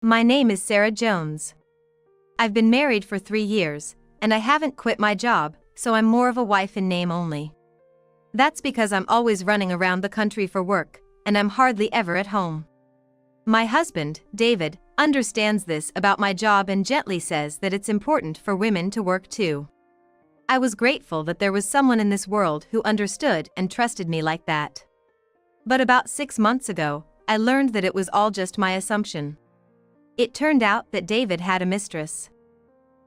My name is Sarah Jones. I've been married for 3 years, and I haven't quit my job, so I'm more of a wife in name only. That's because I'm always running around the country for work, and I'm hardly ever at home. My husband, David, understands this about my job and gently says that it's important for women to work too. I was grateful that there was someone in this world who understood and trusted me like that. But about 6 months ago, I learned that it was all just my assumption. It turned out that David had a mistress.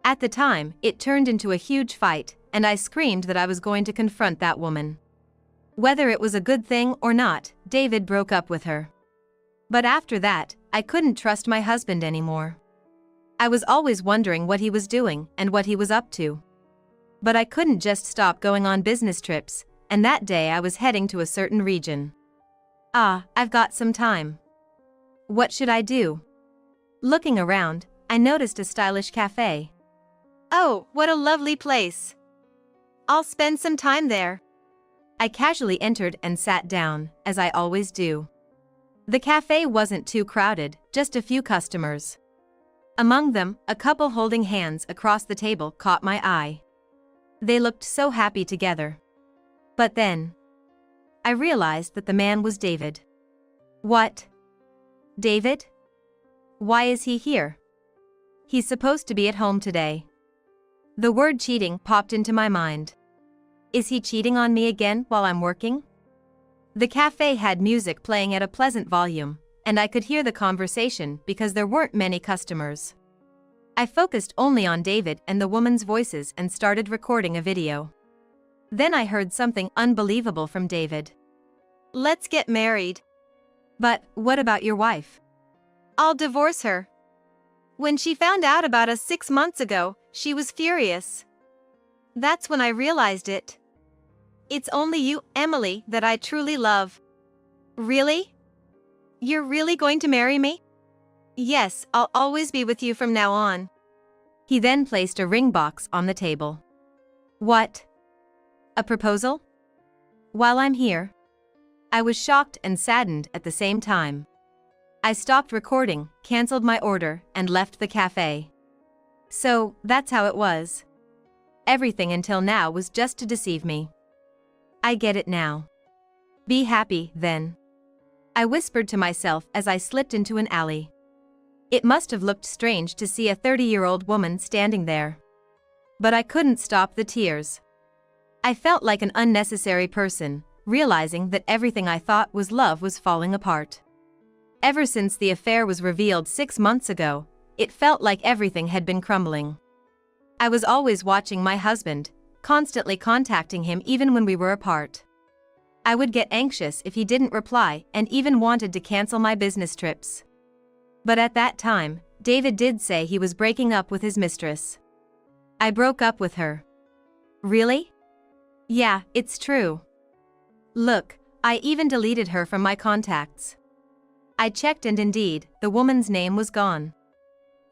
At the time, it turned into a huge fight, and I screamed that I was going to confront that woman. Whether it was a good thing or not, David broke up with her. But after that, I couldn't trust my husband anymore. I was always wondering what he was doing and what he was up to. But I couldn't just stop going on business trips, and that day I was heading to a certain region. I've got some time. What should I do? Looking around, I noticed a stylish cafe. Oh, what a lovely place. I'll spend some time there. I casually entered and sat down, as I always do. The cafe wasn't too crowded, just a few customers. Among them, a couple holding hands across the table caught my eye. They looked so happy together. But then, I realized that the man was David. What? David? Why is he here? He's supposed to be at home today. The word cheating popped into my mind. Is he cheating on me again while I'm working? The cafe had music playing at a pleasant volume, and I could hear the conversation because there weren't many customers. I focused only on David and the woman's voices and started recording a video. Then I heard something unbelievable from David. Let's get married. But what about your wife? I'll divorce her. When she found out about us 6 months ago, she was furious. That's when I realized it. It's only you, Emily, that I truly love. Really? You're really going to marry me? Yes, I'll always be with you from now on. He then placed a ring box on the table. What? A proposal? While I'm here? I was shocked and saddened at the same time. I stopped recording, canceled my order, and left the cafe. So, that's how it was. Everything until now was just to deceive me. I get it now. Be happy, then. I whispered to myself as I slipped into an alley. It must have looked strange to see a 30-year-old woman standing there. But I couldn't stop the tears. I felt like an unnecessary person, realizing that everything I thought was love was falling apart. Ever since the affair was revealed 6 months ago, it felt like everything had been crumbling. I was always watching my husband, constantly contacting him even when we were apart. I would get anxious if he didn't reply and even wanted to cancel my business trips. But at that time, David did say he was breaking up with his mistress. I broke up with her. Really? Yeah, it's true. Look, I even deleted her from my contacts. I checked and indeed, the woman's name was gone.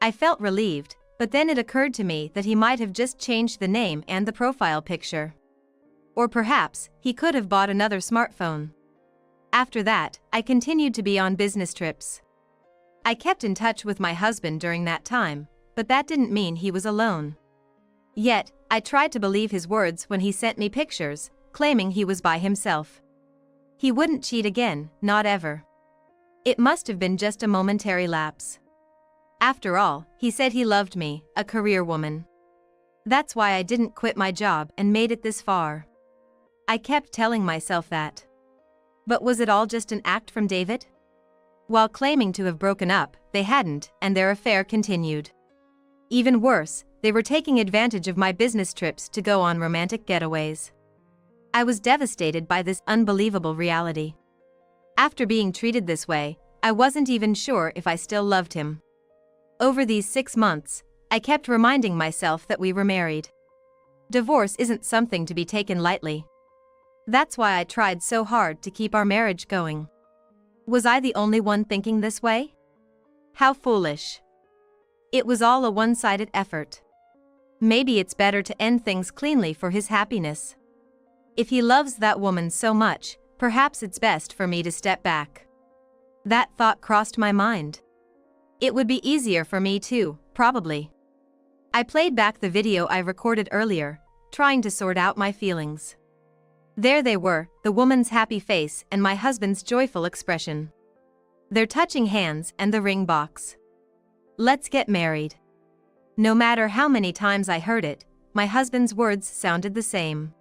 I felt relieved, but then it occurred to me that he might have just changed the name and the profile picture. Or perhaps, he could have bought another smartphone. After that, I continued to be on business trips. I kept in touch with my husband during that time, but that didn't mean he was alone. Yet, I tried to believe his words when he sent me pictures, claiming he was by himself. He wouldn't cheat again, not ever. It must have been just a momentary lapse. After all, he said he loved me, a career woman. That's why I didn't quit my job and made it this far. I kept telling myself that. But was it all just an act from David? While claiming to have broken up, they hadn't, and their affair continued. Even worse, they were taking advantage of my business trips to go on romantic getaways. I was devastated by this unbelievable reality. After being treated this way, I wasn't even sure if I still loved him. Over these 6 months, I kept reminding myself that we were married. Divorce isn't something to be taken lightly. That's why I tried so hard to keep our marriage going. Was I the only one thinking this way? How foolish. It was all a one-sided effort. Maybe it's better to end things cleanly for his happiness. If he loves that woman so much, perhaps it's best for me to step back. That thought crossed my mind. It would be easier for me too, probably. I played back the video I recorded earlier, trying to sort out my feelings. There they were, the woman's happy face and my husband's joyful expression. Their touching hands and the ring box. Let's get married. No matter how many times I heard it, my husband's words sounded the same.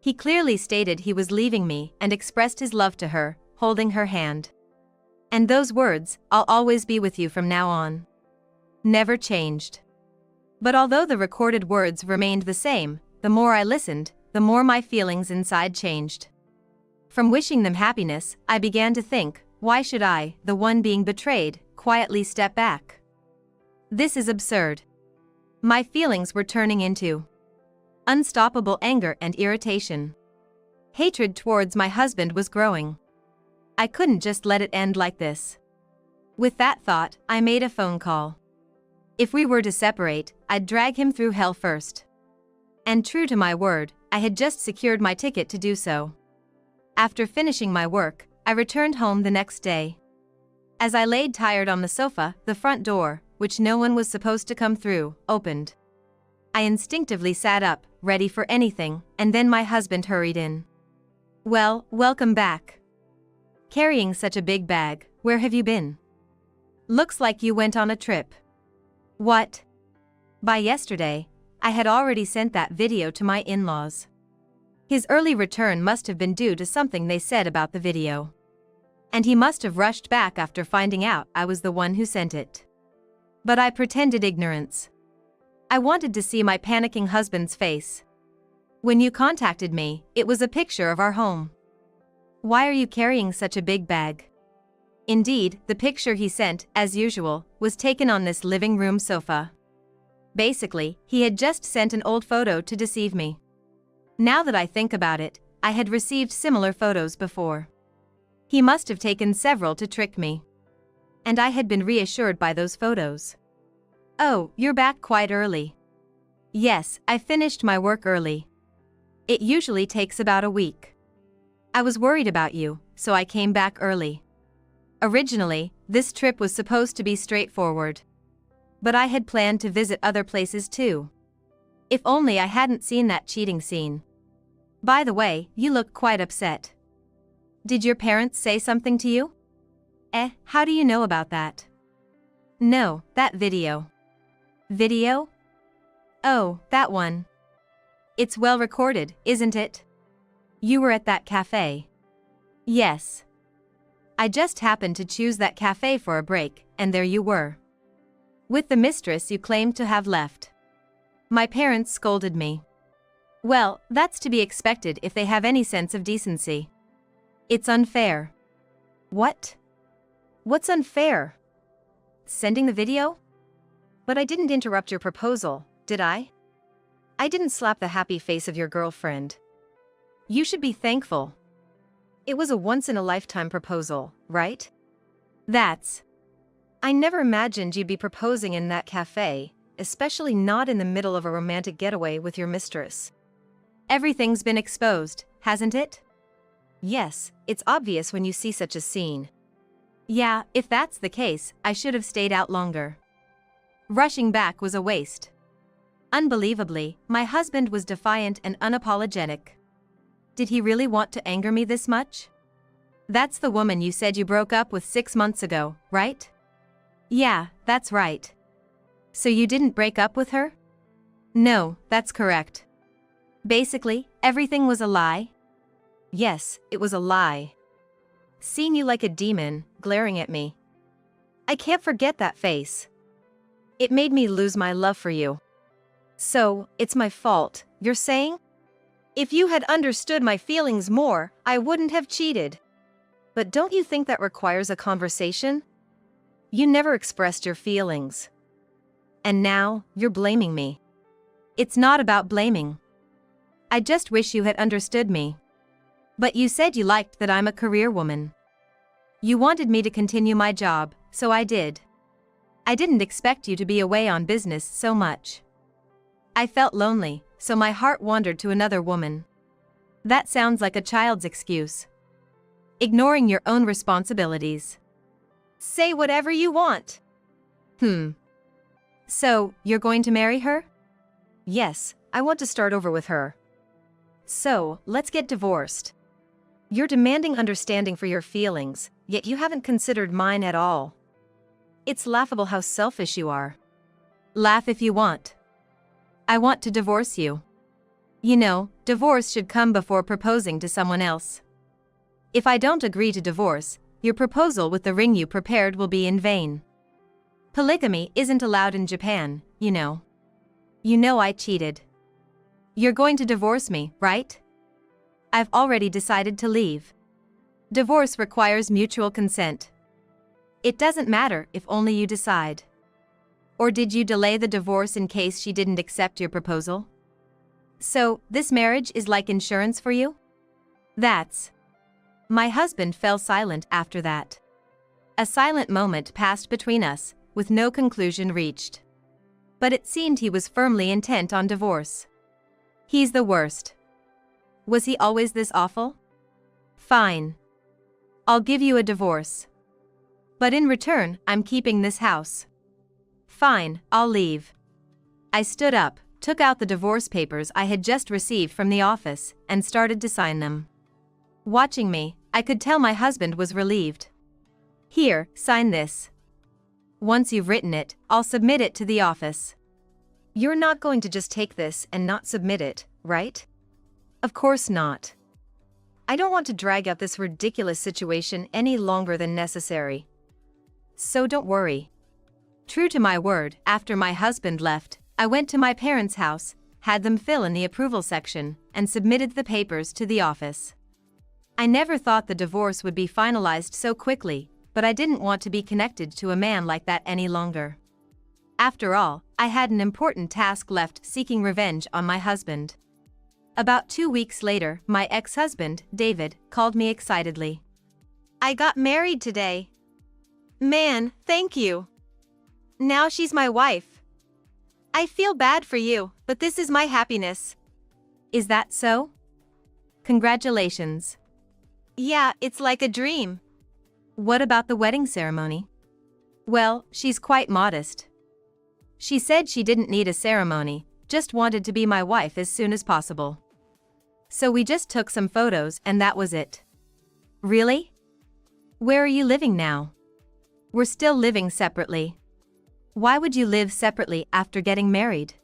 He clearly stated he was leaving me and expressed his love to her, holding her hand. And those words, "I'll always be with you from now on," never changed. But although the recorded words remained the same, the more I listened, the more my feelings inside changed. From wishing them happiness, I began to think, why should I, the one being betrayed, quietly step back? This is absurd. My feelings were turning into unstoppable anger and irritation. Hatred towards my husband was growing. I couldn't just let it end like this. With that thought, I made a phone call. If we were to separate, I'd drag him through hell first. And true to my word, I had just secured my ticket to do so. After finishing my work, I returned home the next day. As I laid tired on the sofa, the front door, which no one was supposed to come through, opened. I instinctively sat up, ready for anything, and then my husband hurried in. "Well, welcome back. Carrying such a big bag, where have you been? Looks like you went on a trip." What? By yesterday, I had already sent that video to my in-laws. His early return must have been due to something they said about the video. And he must have rushed back after finding out I was the one who sent it. But I pretended ignorance. I wanted to see my panicking husband's face. When you contacted me, it was a picture of our home. Why are you carrying such a big bag? Indeed, the picture he sent, as usual, was taken on this living room sofa. Basically, he had just sent an old photo to deceive me. Now that I think about it, I had received similar photos before. He must have taken several to trick me. And I had been reassured by those photos. "Oh, you're back quite early." Yes, I finished my work early. It usually takes about a week. I was worried about you, so I came back early. Originally, this trip was supposed to be straightforward. But I had planned to visit other places too. If only I hadn't seen that cheating scene. By the way, you look quite upset. Did your parents say something to you? How do you know about that? No, that video. Video? Oh, that one. It's well recorded, isn't it? You were at that cafe. Yes. I just happened to choose that cafe for a break, and there you were. With the mistress you claimed to have left. My parents scolded me. Well, that's to be expected if they have any sense of decency. It's unfair. What? What's unfair? Sending the video? But I didn't interrupt your proposal, did I? I didn't slap the happy face of your girlfriend. You should be thankful. It was a once-in-a-lifetime proposal, right? I never imagined you'd be proposing in that cafe, especially not in the middle of a romantic getaway with your mistress. Everything's been exposed, hasn't it? Yes, it's obvious when you see such a scene. Yeah, if that's the case, I should have stayed out longer. Rushing back was a waste. Unbelievably, my husband was defiant and unapologetic. Did he really want to anger me this much? That's the woman you said you broke up with 6 months ago, right? Yeah, that's right. So you didn't break up with her? No, that's correct. Basically, everything was a lie? Yes, it was a lie. Seeing you like a demon, glaring at me. I can't forget that face. It made me lose my love for you. So, it's my fault, you're saying? If you had understood my feelings more, I wouldn't have cheated. But don't you think that requires a conversation? You never expressed your feelings. And now, you're blaming me. It's not about blaming. I just wish you had understood me. But you said you liked that I'm a career woman. You wanted me to continue my job, so I did. I didn't expect you to be away on business so much. I felt lonely, so my heart wandered to another woman. That sounds like a child's excuse. Ignoring your own responsibilities. Say whatever you want. So, you're going to marry her? Yes, I want to start over with her. So, let's get divorced. You're demanding understanding for your feelings, yet you haven't considered mine at all. It's laughable how selfish you are. Laugh if you want. I want to divorce you. You know, divorce should come before proposing to someone else. If I don't agree to divorce, your proposal with the ring you prepared will be in vain. Polygamy isn't allowed in Japan, you know. You know I cheated. You're going to divorce me, right? I've already decided to leave. Divorce requires mutual consent. It doesn't matter if only you decide. Or did you delay the divorce in case she didn't accept your proposal? So, this marriage is like insurance for you? That's. My husband fell silent after that. A silent moment passed between us, with no conclusion reached. But it seemed he was firmly intent on divorce. He's the worst. Was he always this awful? Fine. I'll give you a divorce. But in return, I'm keeping this house. Fine, I'll leave. I stood up, took out the divorce papers I had just received from the office, and started to sign them. Watching me, I could tell my husband was relieved. Here, sign this. Once you've written it, I'll submit it to the office. You're not going to just take this and not submit it, right? Of course not. I don't want to drag out this ridiculous situation any longer than necessary. So don't worry. True to my word, after my husband left, I went to my parents' house, had them fill in the approval section, and submitted the papers to the office. I never thought the divorce would be finalized so quickly, but I didn't want to be connected to a man like that any longer. After all, I had an important task left, seeking revenge on my husband. About 2 weeks later, my ex-husband, David, called me excitedly. I got married today. Man, thank you. Now she's my wife. I feel bad for you, but this is my happiness. Is that so? Congratulations. Yeah, it's like a dream. What about the wedding ceremony? Well, she's quite modest. She said she didn't need a ceremony, just wanted to be my wife as soon as possible. So we just took some photos and that was it. Really? Where are you living now? We're still living separately. Why would you live separately after getting married?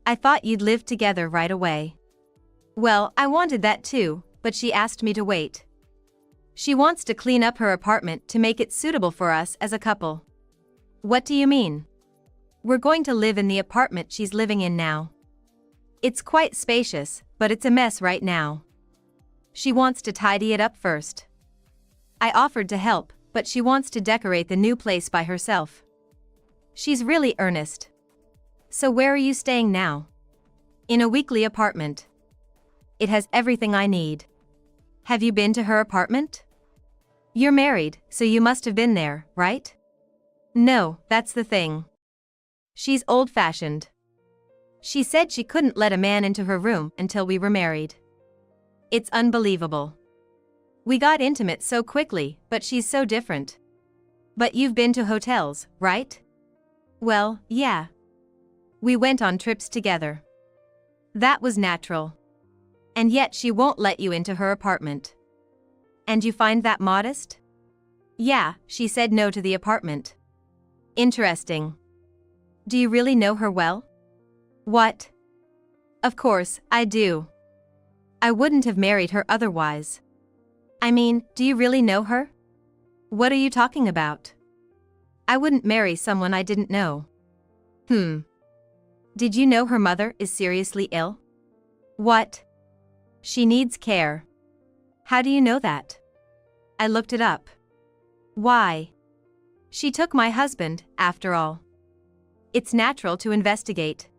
I thought you'd live together right away. Well, I wanted that too, but she asked me to wait. She wants to clean up her apartment to make it suitable for us as a couple. What do you mean? We're going to live in the apartment she's living in now. It's quite spacious, but it's a mess right now. She wants to tidy it up first. I offered to help, but she wants to decorate the new place by herself. She's really earnest. So where are you staying now? In a weekly apartment. It has everything I need. Have you been to her apartment? You're married, so you must have been there, right? No, that's the thing. She's old-fashioned. She said she couldn't let a man into her room until we were married. It's unbelievable. We got intimate so quickly, but she's so different. But you've been to hotels, right? Well, yeah. We went on trips together. That was natural. And yet she won't let you into her apartment. And you find that modest? Yeah, she said no to the apartment. Interesting. Do you really know her well? What? Of course, I do. I wouldn't have married her otherwise. I mean, do you really know her? What are you talking about? I wouldn't marry someone I didn't know. Did you know her mother is seriously ill? What? She needs care. How do you know that? I looked it up. Why? She took my husband, after all. It's natural to investigate.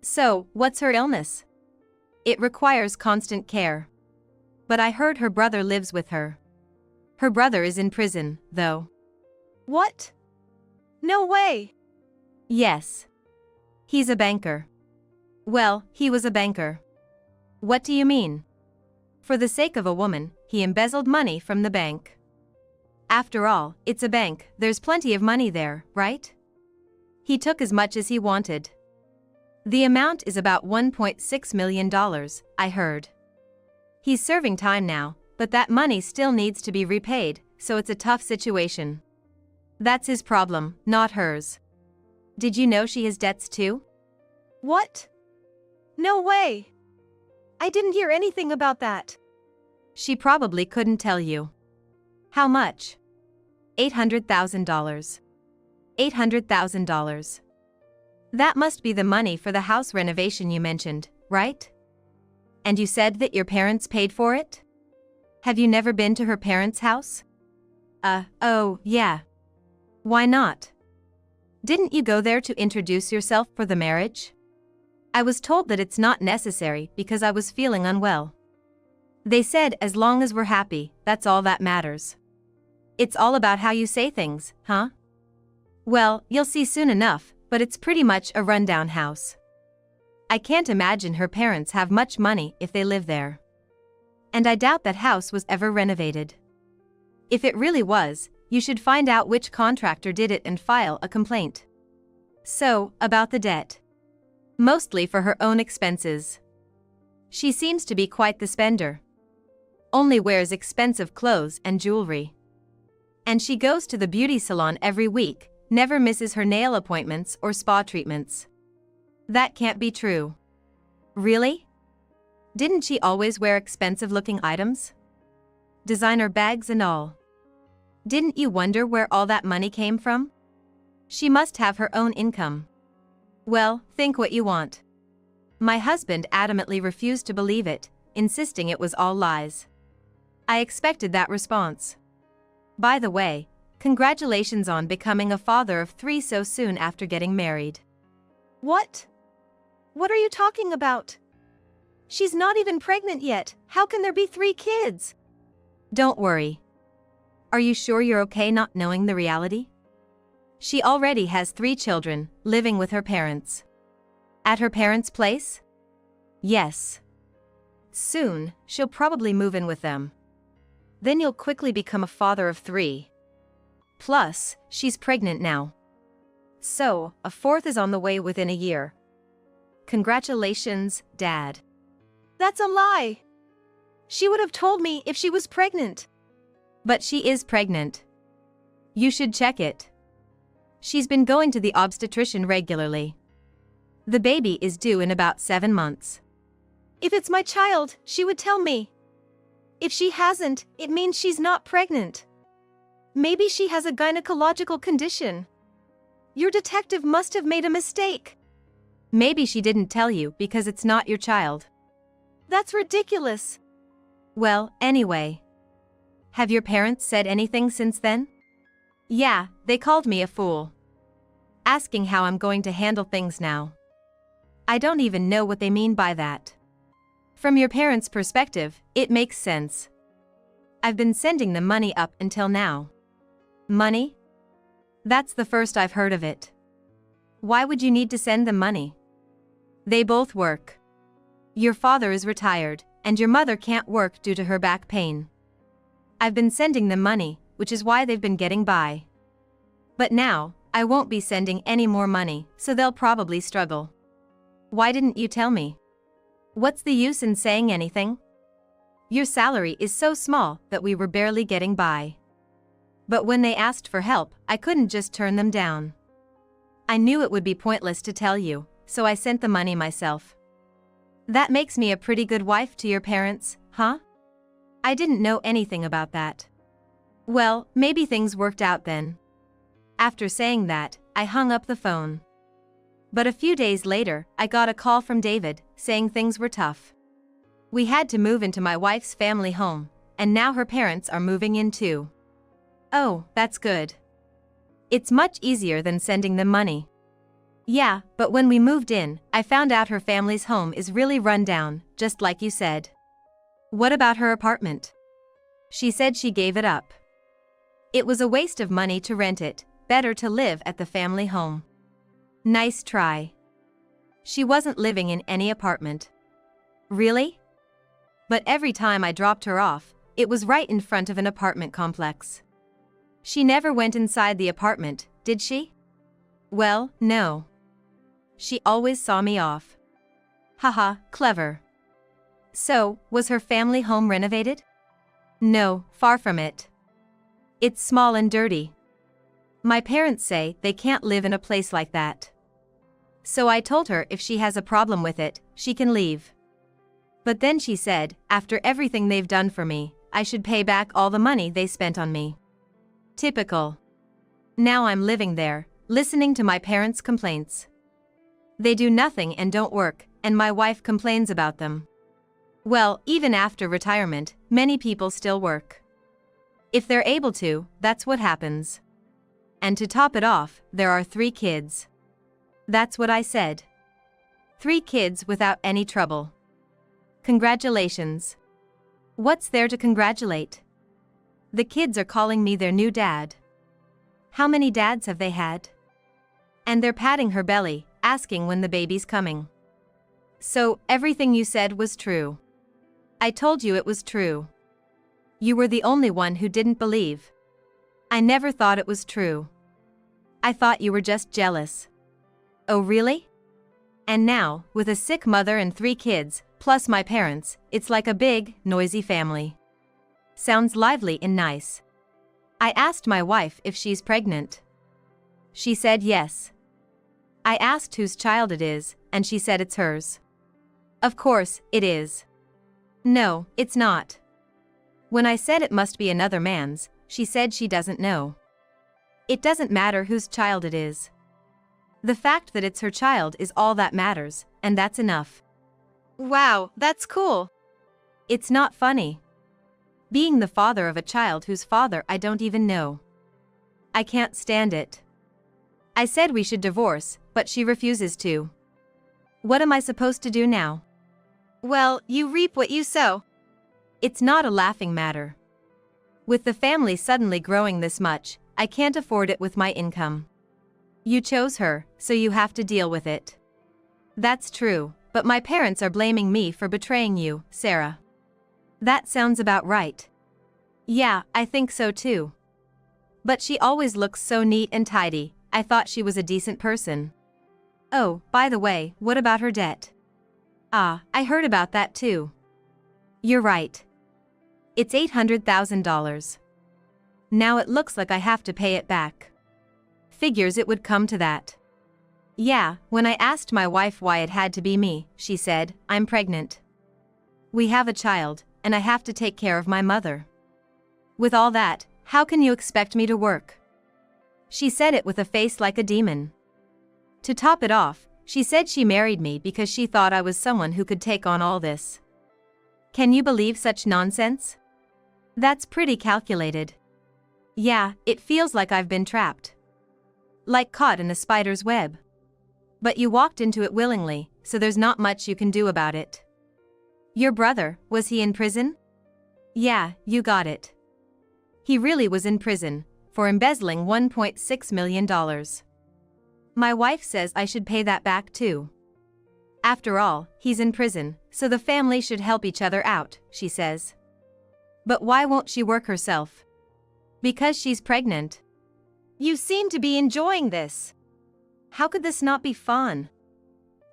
So, what's her illness? It requires constant care. But I heard her brother lives with her. Her brother is in prison, though. What? No way! Yes. He's a banker. Well, he was a banker. What do you mean? For the sake of a woman, he embezzled money from the bank. After all, it's a bank, there's plenty of money there, right? He took as much as he wanted. The amount is about $1.6 million, I heard. He's serving time now, but that money still needs to be repaid, so it's a tough situation. That's his problem, not hers. Did you know she has debts too? What? No way! I didn't hear anything about that. She probably couldn't tell you. How much? $800,000. $800,000. That must be the money for the house renovation you mentioned, right? And you said that your parents paid for it? Have you never been to her parents' house? Oh, yeah. Why not? Didn't you go there to introduce yourself for the marriage? I was told that it's not necessary because I was feeling unwell. They said as long as we're happy, that's all that matters. It's all about how you say things, huh? Well, you'll see soon enough, but it's pretty much a rundown house. I can't imagine her parents have much money if they live there. And I doubt that house was ever renovated. If it really was, you should find out which contractor did it and file a complaint. So, about the debt. Mostly for her own expenses. She seems to be quite the spender. Only wears expensive clothes and jewelry. And she goes to the beauty salon every week, never misses her nail appointments or spa treatments. That can't be true. Really? Didn't she always wear expensive-looking items? Designer bags and all. Didn't you wonder where all that money came from? She must have her own income. Well, think what you want. My husband adamantly refused to believe it, insisting it was all lies. I expected that response. By the way, congratulations on becoming a father of 3 so soon after getting married. What? What are you talking about? She's not even pregnant yet. How can there be 3 kids? Don't worry. Are you sure you're okay not knowing the reality? She already has 3 children, living with her parents. At her parents' place? Yes. Soon, she'll probably move in with them. Then you'll quickly become a father of 3. Plus, she's pregnant now. So, a 4th is on the way within a year. Congratulations, Dad. That's a lie. She would have told me if she was pregnant. But she is pregnant. You should check it. She's been going to the obstetrician regularly. The baby is due in about 7 months. If it's my child, she would tell me. If she hasn't, it means she's not pregnant. Maybe she has a gynecological condition. Your detective must have made a mistake. Maybe she didn't tell you because it's not your child. That's ridiculous. Well, anyway. Have your parents said anything since then? Yeah, they called me a fool. Asking how I'm going to handle things now. I don't even know what they mean by that. From your parents' perspective, it makes sense. I've been sending them money up until now. Money? That's the first I've heard of it. Why would you need to send them money? They both work. Your father is retired, and your mother can't work due to her back pain. I've been sending them money, which is why they've been getting by. But now, I won't be sending any more money, so they'll probably struggle. Why didn't you tell me? What's the use in saying anything? Your salary is so small that we were barely getting by. But when they asked for help, I couldn't just turn them down. I knew it would be pointless to tell you, so I sent the money myself. That makes me a pretty good wife to your parents, huh? I didn't know anything about that. Well, maybe things worked out then. After saying that, I hung up the phone. But a few days later, I got a call from David, saying things were tough. We had to move into my wife's family home, and now her parents are moving in too. Oh, that's good. It's much easier than sending them money. Yeah, but when we moved in, I found out her family's home is really run down, just like you said. What about her apartment? She said she gave it up. It was a waste of money to rent it, better to live at the family home. Nice try. She wasn't living in any apartment. Really? But every time I dropped her off, it was right in front of an apartment complex. She never went inside the apartment, did she? Well, no. She always saw me off. Haha, clever. So, was her family home renovated? No, far from it. It's small and dirty. My parents say they can't live in a place like that. So I told her if she has a problem with it, she can leave. But then she said, after everything they've done for me, I should pay back all the money they spent on me. Typical. Now I'm living there, listening to my parents' complaints. They do nothing and don't work, and my wife complains about them. Well, even after retirement, many people still work. If they're able to, that's what happens. And to top it off, there are 3 kids. That's what I said. 3 kids without any trouble. Congratulations. What's there to congratulate? The kids are calling me their new dad. How many dads have they had? And they're patting her belly, asking when the baby's coming. So, everything you said was true. I told you it was true. You were the only one who didn't believe. I never thought it was true. I thought you were just jealous. Oh really? And now, with a sick mother and 3 kids, plus my parents, it's like a big, noisy family. Sounds lively and nice. I asked my wife if she's pregnant. She said yes. I asked whose child it is, and she said it's hers. Of course, it is. No, it's not. When I said it must be another man's, she said she doesn't know. It doesn't matter whose child it is. The fact that it's her child is all that matters, and that's enough. Wow, that's cool. It's not funny. Being the father of a child whose father I don't even know. I can't stand it. I said we should divorce, but she refuses to. What am I supposed to do now? Well, you reap what you sow. It's not a laughing matter. With the family suddenly growing this much, I can't afford it with my income. You chose her, so you have to deal with it. That's true, but my parents are blaming me for betraying you, Sarah. That sounds about right. Yeah, I think so too. But she always looks so neat and tidy, I thought she was a decent person. Oh, by the way, what about her debt? Ah, I heard about that too. You're right. It's $800,000. Now it looks like I have to pay it back. Figures it would come to that. Yeah, when I asked my wife why it had to be me, she said, I'm pregnant. We have a child, and I have to take care of my mother. With all that, how can you expect me to work? She said it with a face like a demon. To top it off, she said she married me because she thought I was someone who could take on all this. Can you believe such nonsense? That's pretty calculated. Yeah, it feels like I've been trapped. Like caught in a spider's web. But you walked into it willingly, so there's not much you can do about it. Your brother, was he in prison? Yeah, you got it. He really was in prison, for embezzling $1.6 million. My wife says I should pay that back too. After all, he's in prison, so the family should help each other out, she says. But why won't she work herself? Because she's pregnant. You seem to be enjoying this. How could this not be fun?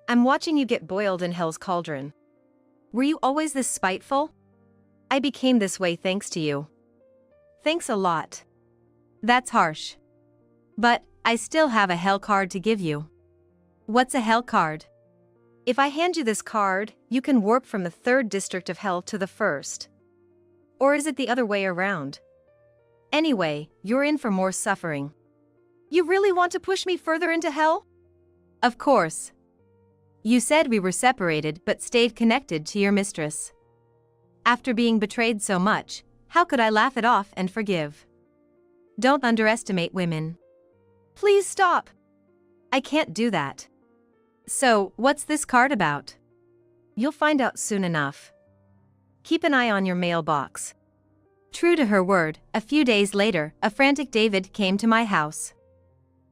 I'm watching you get boiled in hell's cauldron. Were you always this spiteful? I became this way thanks to you. Thanks a lot. That's harsh. But, I still have a hell card to give you. What's a hell card? If I hand you this card, you can warp from the 3rd district of hell to the 1st. Or is it the other way around? Anyway, you're in for more suffering. You really want to push me further into hell? Of course. You said we were separated but stayed connected to your mistress. After being betrayed so much, how could I laugh it off and forgive? Don't underestimate women. Please stop. I can't do that. So, what's this card about? You'll find out soon enough. Keep an eye on your mailbox. True to her word, a few days later, a frantic David came to my house.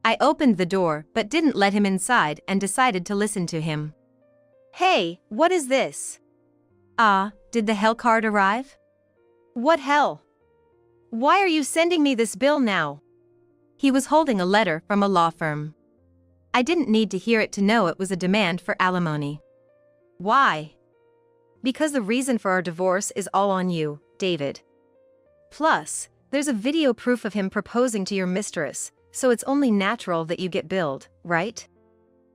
I opened the door but didn't let him inside and decided to listen to him. Hey, what is this? Ah, did the hell card arrive? What hell? Why are you sending me this bill now? He was holding a letter from a law firm. I didn't need to hear it to know it was a demand for alimony. Why? Because the reason for our divorce is all on you, David. Plus, there's a video proof of him proposing to your mistress, so it's only natural that you get billed, right?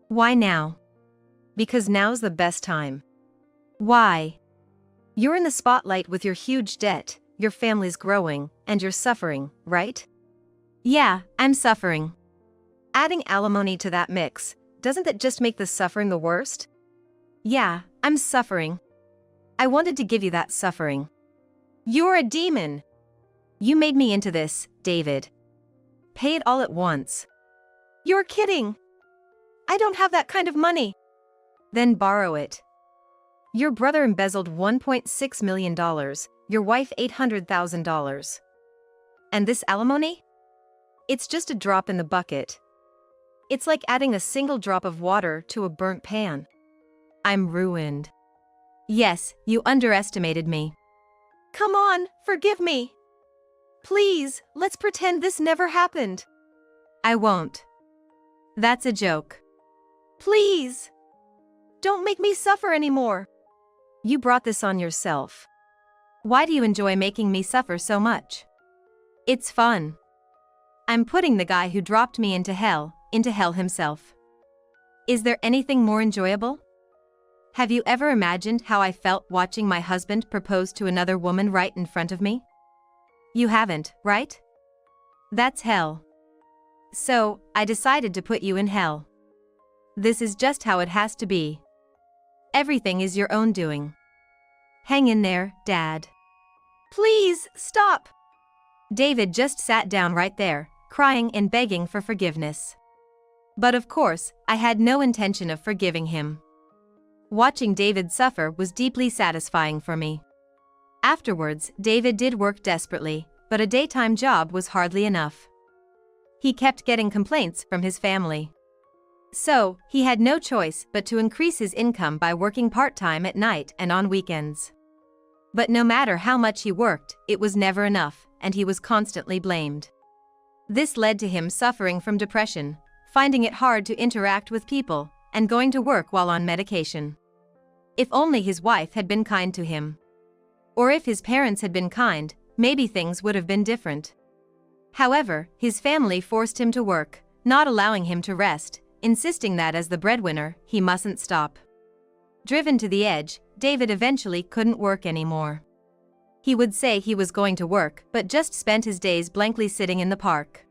Why now? Because now's the best time. Why? You're in the spotlight with your huge debt, your family's growing, and you're suffering, right? Yeah, I'm suffering. Adding alimony to that mix, doesn't that just make the suffering the worst? Yeah, I'm suffering. I wanted to give you that suffering. You're a demon. You made me into this, David. Pay it all at once. You're kidding. I don't have that kind of money. Then borrow it. Your brother embezzled $1.6 million, your wife $800,000. And this alimony? It's just a drop in the bucket. It's like adding a single drop of water to a burnt pan. I'm ruined. Yes, you underestimated me. Come on, forgive me. Please, let's pretend this never happened. I won't. That's a joke. Please. Don't make me suffer anymore. You brought this on yourself. Why do you enjoy making me suffer so much? It's fun. I'm putting the guy who dropped me into hell himself. Is there anything more enjoyable? Have you ever imagined how I felt watching my husband propose to another woman right in front of me? You haven't, right? That's hell. So, I decided to put you in hell. This is just how it has to be. Everything is your own doing. Hang in there, Dad. Please, stop. David just sat down right there, crying and begging for forgiveness. But of course, I had no intention of forgiving him. Watching David suffer was deeply satisfying for me. Afterwards, David did work desperately, but a daytime job was hardly enough. He kept getting complaints from his family. So, he had no choice but to increase his income by working part-time at night and on weekends. But no matter how much he worked, it was never enough, and he was constantly blamed. This led to him suffering from depression, finding it hard to interact with people, and going to work while on medication. If only his wife had been kind to him. Or if his parents had been kind, maybe things would have been different. However, his family forced him to work, not allowing him to rest, insisting that as the breadwinner, he mustn't stop. Driven to the edge, David eventually couldn't work anymore. He would say he was going to work, but just spent his days blankly sitting in the park.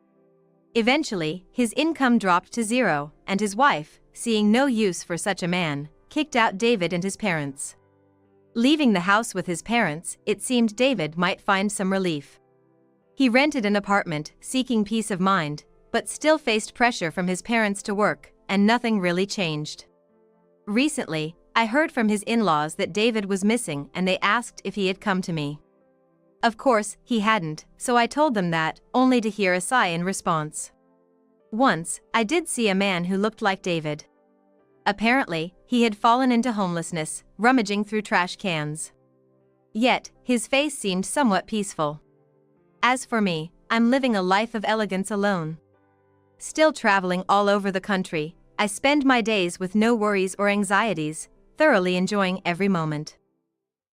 Eventually, his income dropped to zero, and his wife, seeing no use for such a man, kicked out David and his parents. Leaving the house with his parents, it seemed David might find some relief. He rented an apartment, seeking peace of mind, but still faced pressure from his parents to work, and nothing really changed. Recently, I heard from his in-laws that David was missing and they asked if he had come to me. Of course, he hadn't, so I told them that, only to hear a sigh in response. Once, I did see a man who looked like David. Apparently, he had fallen into homelessness, rummaging through trash cans. Yet, his face seemed somewhat peaceful. As for me, I'm living a life of elegance alone. Still traveling all over the country, I spend my days with no worries or anxieties, thoroughly enjoying every moment.